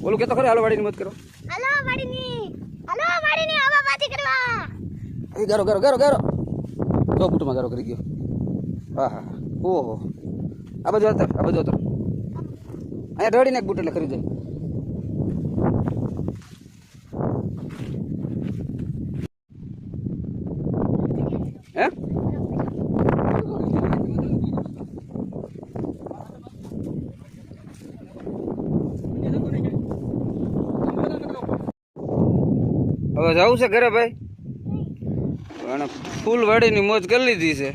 બોલું કે તો ખરે હાલો વાડીની મત કરો. હાલો વાડીની હવા પાછી કરવા. એ ગારો ગારો ગારો ગારો જો બૂટમાં ગારો કરી ગયો. હા હા ઓહો આ બાજુ આવતા અહીંયા ઢળીને એક બૂટ એટલે ખરી જાય. હે હવે જવું છે ઘરે ભાઈ અને ફૂલ વાડીની મોજ કરી લીધી છે.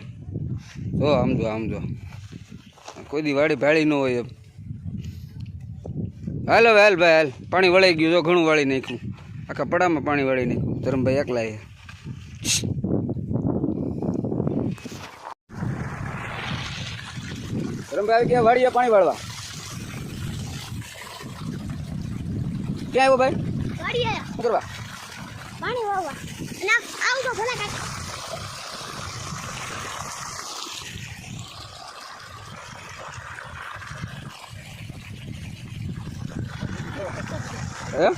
જો આમ જો કોઈ દી વાડી ભાળી ન હોય એમ. હાલ હવે હાલ ભાઈ હાલ પાણી વળાઈ ગયું. જો ઘણું વાળી નાખ્યું આખા પડામાં પાણી વાળી નાખ્યું. ધરમભાઈ એકલા એ ધરમભાઈ આવી ગયા વાડીએ પાણી વાળવા. ક્યાં આવ્યો ભાઈ? વાડીએ શું કરવા? પાણી વાવવા. અને આવું તો ભલા કાકા. હવે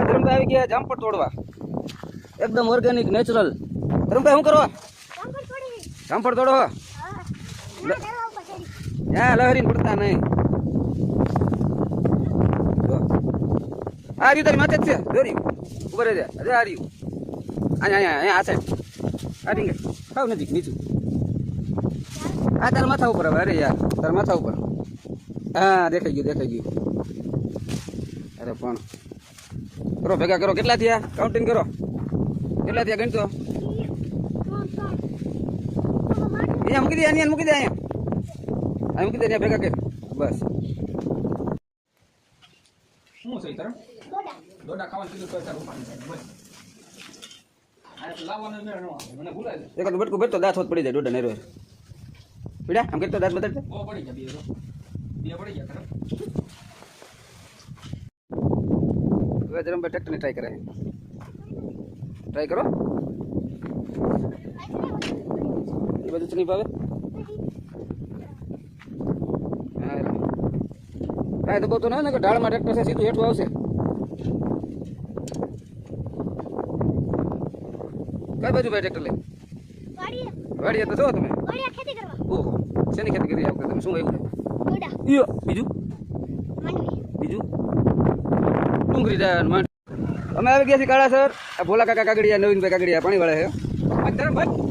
ધરમભાઈ આવી ગયા જામફળ તોડવા. એકદમ ઓર્ગેનિક નેચરલ. ધરમભાઈ શું કરવા? જામફળ તોડો. ત્યાં લહેરીને પડતા નહીં. આ રહ્યું તારી માથે જ છે. દોરી ઉપર રહી જાય. અરે આ રહ્યું અહીંયા આ સાઈડ આ રીંગે ખાવ નજીક નીચું. આ તારા માથા ઉપર હવે. અરે યાર તારા માથા ઉપર. હા દેખાઈ ગયું. અરે પણ કરો ભેગા કરો. કેટલા થયા કાઉન્ટિંગ કરો. કેટલા થયા ગણતો. અહીંયા મૂકી દે. અહીંયા મૂકી દે. અહીંયા મૂકી દે. અહીંયા ભેગા કર બસ. શું છે તારા દોડા ખાવાનું કીધું તો તારું પાણી બસ. આ લાવવાનો મને ભૂલાય છે. એક બટકું બેઠો દાંત હોત પડી જાય. દોડા નેરો પીડા આમ કેટલો દાંત બતાડજે. ઓ પડી ગયા બે પડી ગયા ખરા. હવે ધરમભાઈ ટ્રેક્ટરની ટ્રાય કરાય. ટ્રાય કરો. એ બધું તો નહીં ભાવે. કાંઈ તો બહુ ના ને કે ઢાળમાં ટ્રેક્ટર છે સીધું હેઠું આવશે. કઈ બાજુ ભાઈ ટ્રેક્ટર લઈ? વાડીએ તો જો તમે. ખેતી કરવા. ઓહો શેની ખેતી કરી આ તમે? શું આવ્યું? બીજું ડુંગળી જાય. અમે આવી ગયા છીએ કાળાસર. આ ભોલા કાકા કાગડિયા નવીનભાઈ કાગડિયા પાણી વાળા છે. ભાઈ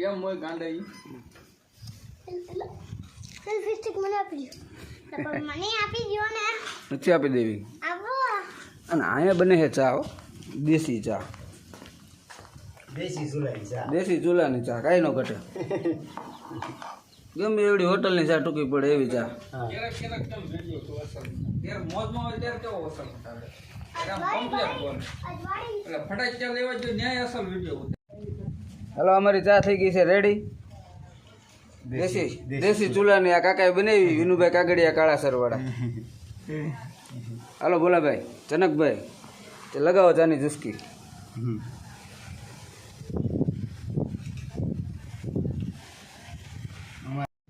કેમ મોય ગાંડાઈ સેલ્ફી સ્ટિક મને આપી દો. પણ મને આપી દો ને. નથી આપી દેવી. આપો. અને અહીંયા બને છે ચા. દેશી ચા. દેશી ચૂલાની ચા કાંઈ ન ઘટે. ગમે એવડી હોટલની ચા ટૂંકી પડે એવી ચા. હાલો અમારી ચા થઈ ગઈ છે રેડી. દેશી ચૂલાની આ કાકાએ બનાવી. વિનુભાઈ કાગડિયા કાળાસર વાળા. હાલો ભોલાભાઈ જનકભાઈ તે લગાવો ચાની ચુસ્કી.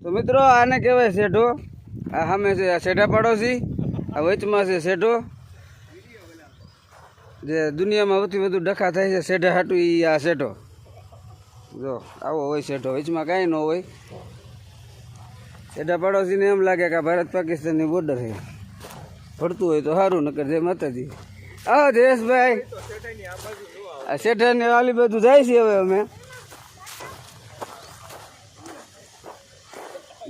તો મિત્રો આને કહેવાય શેઢો. આ સામે છે શેઢા પાડોશી. આ વચમાં છે શેઢો. જે દુનિયામાં સૌથી વધુ ડખા થાય છે શેઢા હાટું એ આ શેઢો. જો આવો હોય શેઢો. વચમાં કાંઈ ન હોય. શેઢા પાડોશીને એમ લાગે કે આ ભારત પાકિસ્તાનની બોર્ડર છે. પડતું હોય તો સારું નકર જય માતાજી. આવો જયેશભાઈ. આ શેઠાની આલી બધું જાય છે હવે અમે.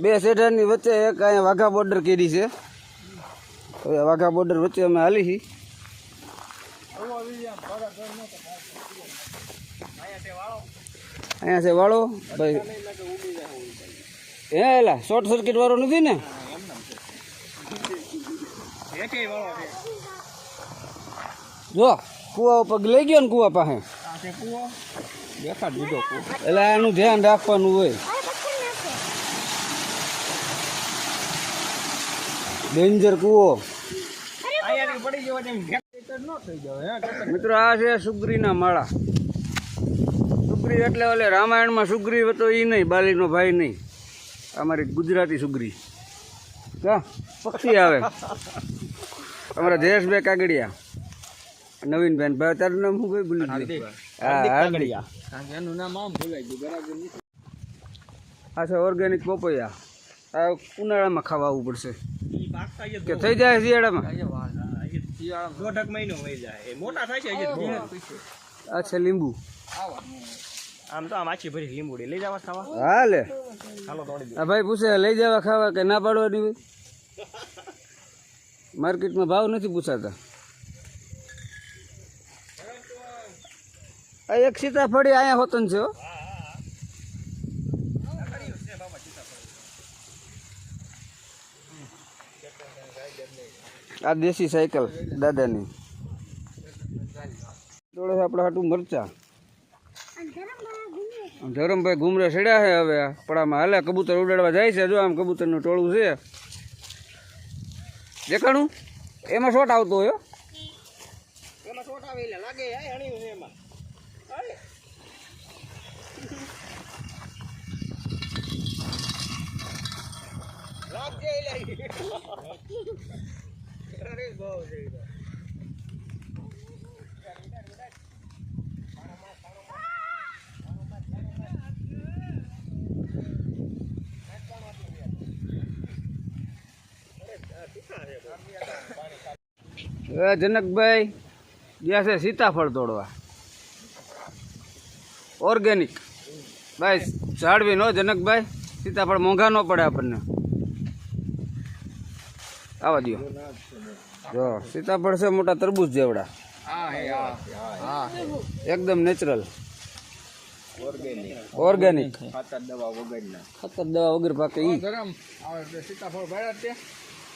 બે શેઠાની વચ્ચે એક અહીંયા વાઘા બોર્ડર કરી છે. હવે વાઘા બોર્ડર વચ્ચે અમે હાલી છીએ. અહીંયા છે વાળો ભાઈ. હે એલા શોર્ટ સર્કિટ વાળો નથી ને? જો કુવા ઉપર લઈ ગયો ને કુવા પાસે એટલે આનું ધ્યાન રાખવાનું હોય. અરે પથ્થર નાખે. ડેન્જર કૂવો. મિત્રો આ છે સુગ્રીના માળા. સુગ્રી એટલે ઓલે રામાયણમાં સુગ્રી હતો એ નહીં, બાલીનો ભાઈ નહીં, અમારી ગુજરાતી સુગ્રી. કા પક્ષી આવે અમારા જયેશભાઈ કાગડિયા, નવીનભાઈ ભાઈ, તારું નામ શું ભાઈ ભૂલી ગયું? આ છે ઓર્ગેનિક પપૈયા. આ ઉનાળામાં ખાવા આવવું પડશે કે થઈ જાય શિયાળામાં? આ છે લીંબુ. આમ તો આમ આછી ભરી લીંબુડી લઈ જવા ખાવા. હા લે, હાલો તોડી આ ભાઈ પૂછે લઈ જવા ખાવા કે ના પાડવાની હોય? માર્કેટમાં ભાવ નથી પૂછાતા. આ એક સીતાફળી અહીંયા હોતન છે હો. આ દેશી સાયકલ દાદાની. જોડે આપણે હાટું મરચા. ધરમભાઈ ઘુમરે ચડ્યા છે હવે પડામાં. હાલે કબૂતર ઉડાડવા જાય છે. જો આમ કબૂતરનું ટોળું છે દેખાણું. એમાં શોટ આવતો હોય. એમાં શોટ આવે એટલે લાગે હણીયું છે એમાં. લાગજે અરે બહુ છે. જનકભાઈ ગયા છે સીતાફળ તોડવા. ઓર્ગેનિક ભાઈ જાળવી નો જનકભાઈ. સીતાફળ મોંઘા ન પડે આપણને. આવા દો. જો સીતાફળ છે મોટા તરબૂચ જેવડા, એકદમ નેચરલ ઓર્ગેનિક. ખાતર દવા વગર પાકે ઈ.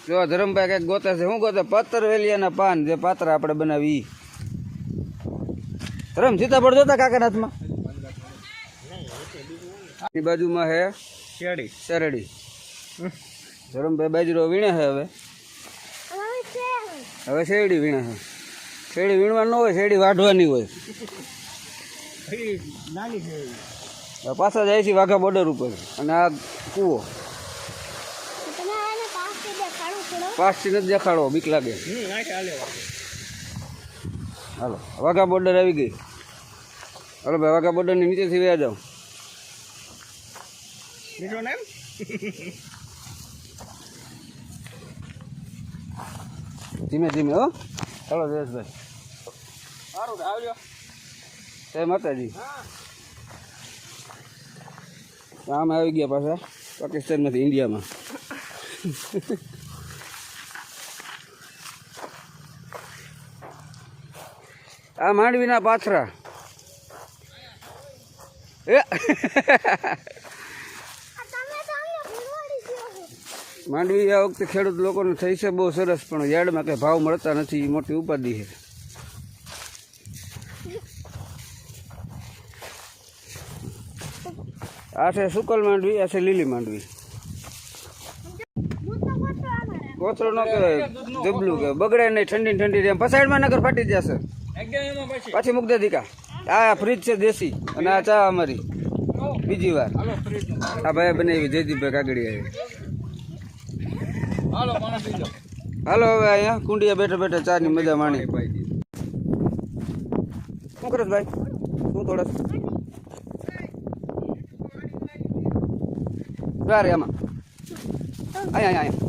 જો ધરમભાઈ કઈક ગોતે છે. શું ગોતે? પત્તર વેલિયાના પાન, જે પાત્રા આપણે બનાવી. ધરમ સીતાફળ જોતા કાકાના હાથમાં. એ બાજુમાં હે શેરડી. ધરમભાઈ બાજરો વીણે છે. હવે શેરડી વીણે છે. શેરડી વીણવાની ન હોય, શેરડી વાઢવાની હોય. પાછા જાય છે વાઘા બોર્ડર ઉપર. અને આ કૂવો પાસથી નથી દેખાડવો, બીક લાગે. હાલો વાઘા બોર્ડર આવી ગઈ. હાલો ભાઈ વાઘા બોર્ડરની નીચેથી વ્યા જાઓ. ધીમે ધીમે હો. ચાલો જયેશભાઈ. સારું આવજો. જય માતાજી. આમ આવી ગયા પાછા પાકિસ્તાનમાંથી ઇન્ડિયામાં. આ માંડવીના પાથરા. માંડવી આ વખતે ખેડૂત લોકોને થઈ છે બહુ સરસ, પણ યાર્ડમાં કંઈ ભાવ મળતા નથી. એ મોટી ઉપાધિ છે. આ છે સુકલ માંડવી, આ છે લીલી માંડવી. કોથળો ન કહેવાય, જબલું કે બગડે નહીં. ઠંડી ઠંડી એમ પસાડમાં નગર ફાટી જશે. પાછી મૂક દે દીકા. આ ફ્રીજ છે દેશી. અને આ ચા અમારી બીજી વાર. આ ભાઈ બનાવી જયદીપભાઈ કાગડિયા. હાલો હવે અહીંયા કુંડિયા બેઠા બેઠા ચાની મજા માણી. શું કરે ભાઈ? શું થોડે આમાં અહીંયા અહીંયા